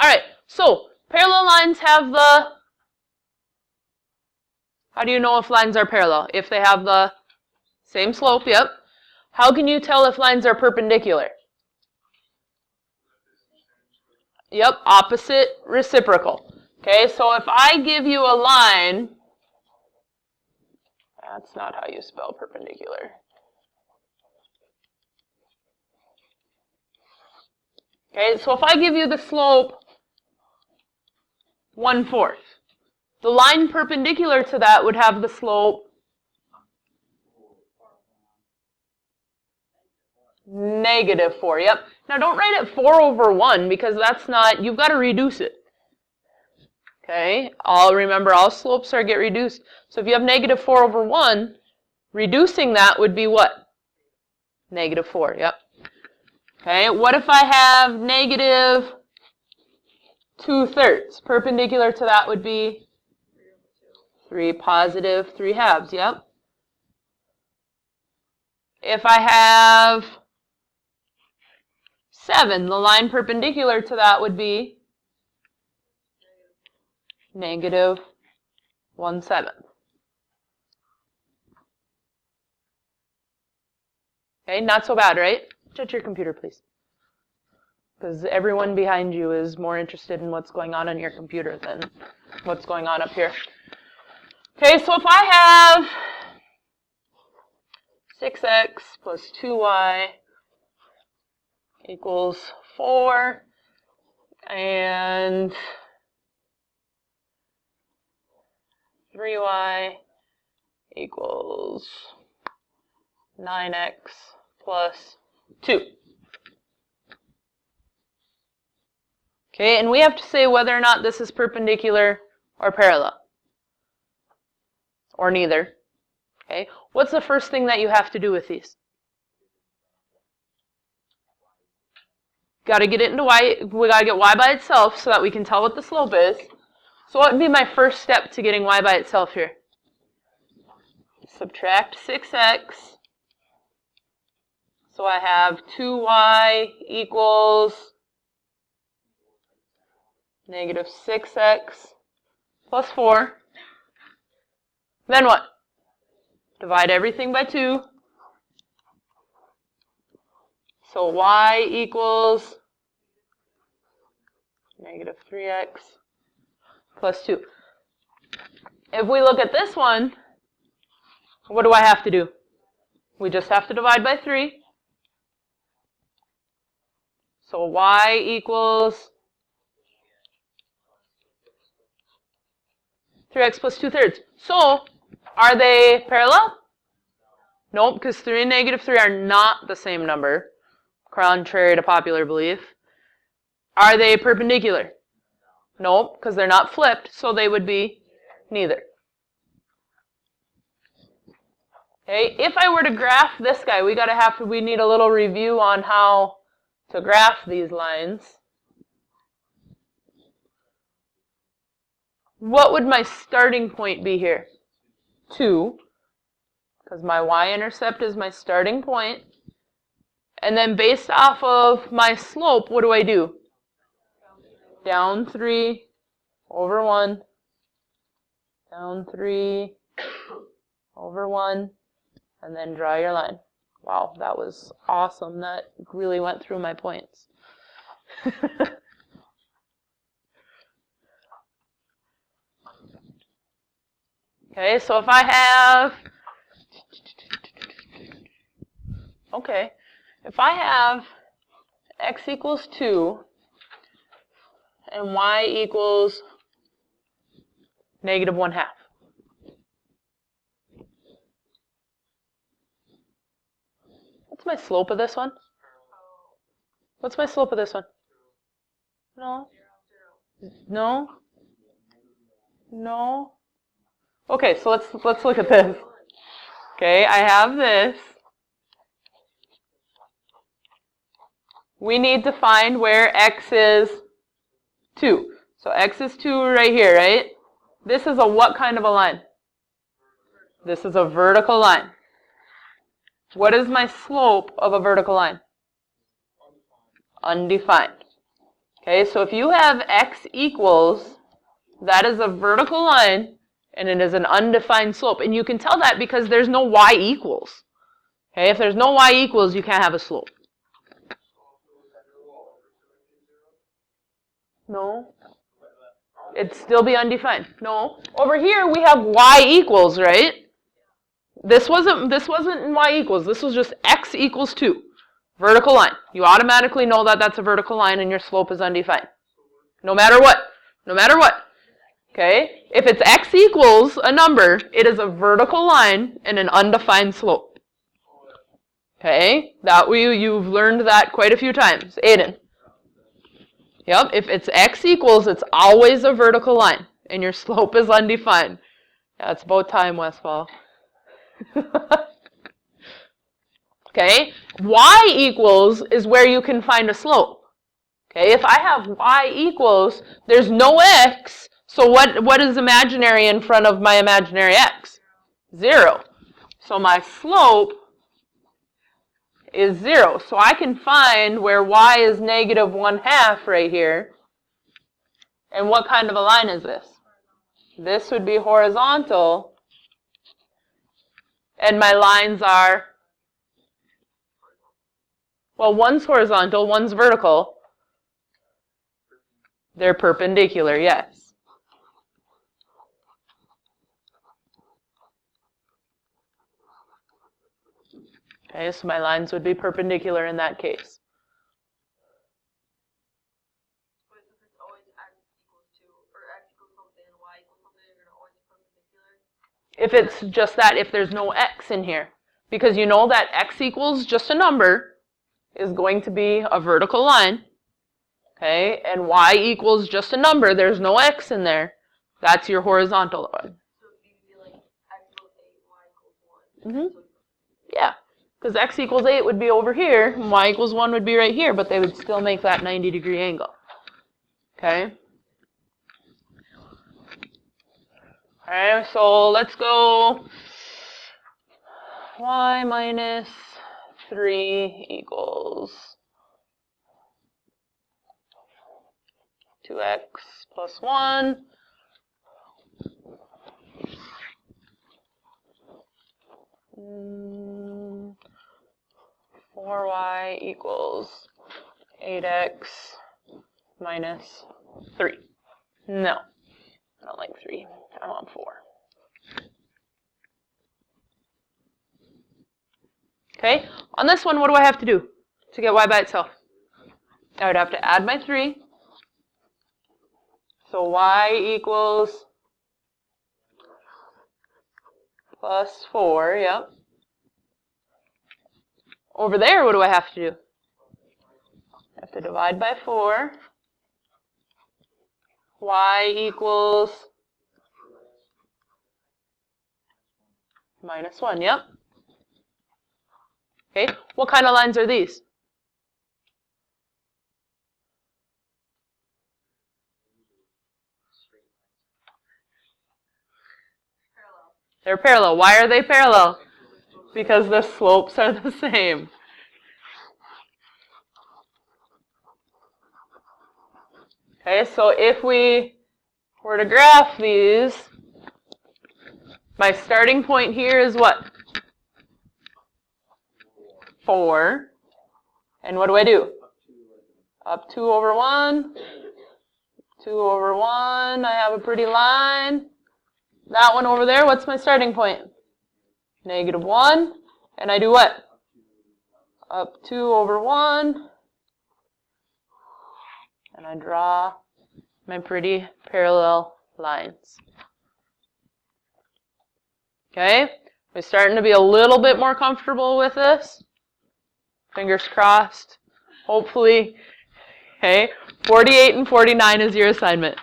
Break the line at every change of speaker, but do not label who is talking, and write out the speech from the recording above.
Alright, so parallel lines have the, how do you know if lines are parallel? If they have the same slope, yep. How can you tell if lines are perpendicular? Yep, opposite reciprocal. Okay, so if I give you a line, that's not how you spell perpendicular. Okay, so if I give you the slope 1/4, the line perpendicular to that would have the slope -4. Yep. Now don't write it 4/1 because that's not, you've got to reduce it. Okay, remember all slopes get reduced. So if you have -4/1, reducing that would be what? -4, yep. Okay, what if I have -2/3? Perpendicular to that would be 3 positive 3/2, yep. If I have 7, the line perpendicular to that would be -1/7. Okay, not so bad, right? Shut your computer, please. Because everyone behind you is more interested in what's going on your computer than what's going on up here. Okay, so if I have 6x plus 2y equals 4, and 3y equals 9x plus 2. Okay, and we have to say whether or not this is perpendicular or parallel. Or neither. Okay, what's the first thing that you have to do with these? Got to get it into y. We got to get y by itself so that we can tell what the slope is. So what would be my first step to getting y by itself here? Subtract 6x. So I have 2y equals -6x plus 4. Then what? Divide everything by 2. So y equals -3x plus 2. If we look at this one, what do I have to do? We just have to divide by 3. So y equals 3x plus 2/3. So, are they parallel? Nope, because 3 and -3 are not the same number, contrary to popular belief. Are they perpendicular? Nope, because they're not flipped, so they would be neither. Okay, if I were to graph this guy, we need a little review on how to graph these lines. What would my starting point be here? 2, because my y-intercept is my starting point. And then based off of my slope, what do I do? Down 3 over 1, down 3 over 1, and then draw your line. Wow, that was awesome. That really went through my points. Okay, so if I have, if I have x equals 2 and y equals -1/2. What's my slope of this one? What's my slope of this one? No? No? No? Okay, so let's look at this. Okay, I have this. We need to find where x is 2. So x is 2 right here, right? This is a what kind of a line? This is a vertical line. What is my slope of a vertical line? Undefined. Okay, so if you have x equals, that is a vertical line, and it is an undefined slope. And you can tell that because there's no y equals. Okay, if there's no y equals, you can't have a slope. No. It'd still be undefined. No. Over here we have y equals, right? This wasn't y equals. This was just x equals 2. Vertical line. You automatically know that that's a vertical line and your slope is undefined. No matter what. No matter what. Okay? If it's x equals a number, it is a vertical line and an undefined slope. Okay? You've learned that quite a few times. Aiden. Yep, if it's x equals, it's always a vertical line, and your slope is undefined. Yeah, it's about time, Westfall. Okay, y equals is where you can find a slope. Okay, if I have y equals, there's no x, so what is imaginary in front of my imaginary x? 0. So my slope is 0. So I can find where y is negative 1/2 right here. And what kind of a line is this? This would be horizontal. And my lines are, well, one's horizontal, one's vertical. They're perpendicular, yes. Okay, so my lines would be perpendicular in that case. If it's just that, if there's no x in here. Because you know that x equals just a number is going to be a vertical line. Okay, and y equals just a number, there's no x in there. That's your horizontal one.
So it would be like x equals 8, y equals 1.
Yeah, because x equals 8 would be over here, and y equals 1 would be right here, but they would still make that 90-degree angle. Okay? Alright, so let's go y minus 3 equals 2x plus 1. Mm, 4y equals 8x minus 3. No, I don't like 3. I want 4. Okay, on this one, what do I have to do to get y by itself? I would have to add my 3. So y equals plus 4, yep. Over there, what do I have to do? I have to divide by 4. Y equals minus 1, yep. Okay, what kind of lines are these? They're parallel. Why are they parallel? Because the slopes are the same. Okay, so if we were to graph these, my starting point here is what? 4. And what do? Up 2 over 1. 2 over 1. I have a pretty line. That one over there, what's my starting point? Negative 1. And I do what? Up 2 over 1. And I draw my pretty parallel lines. Okay? We're starting to be a little bit more comfortable with this. Fingers crossed. Hopefully. Okay? 48 and 49 is your assignment.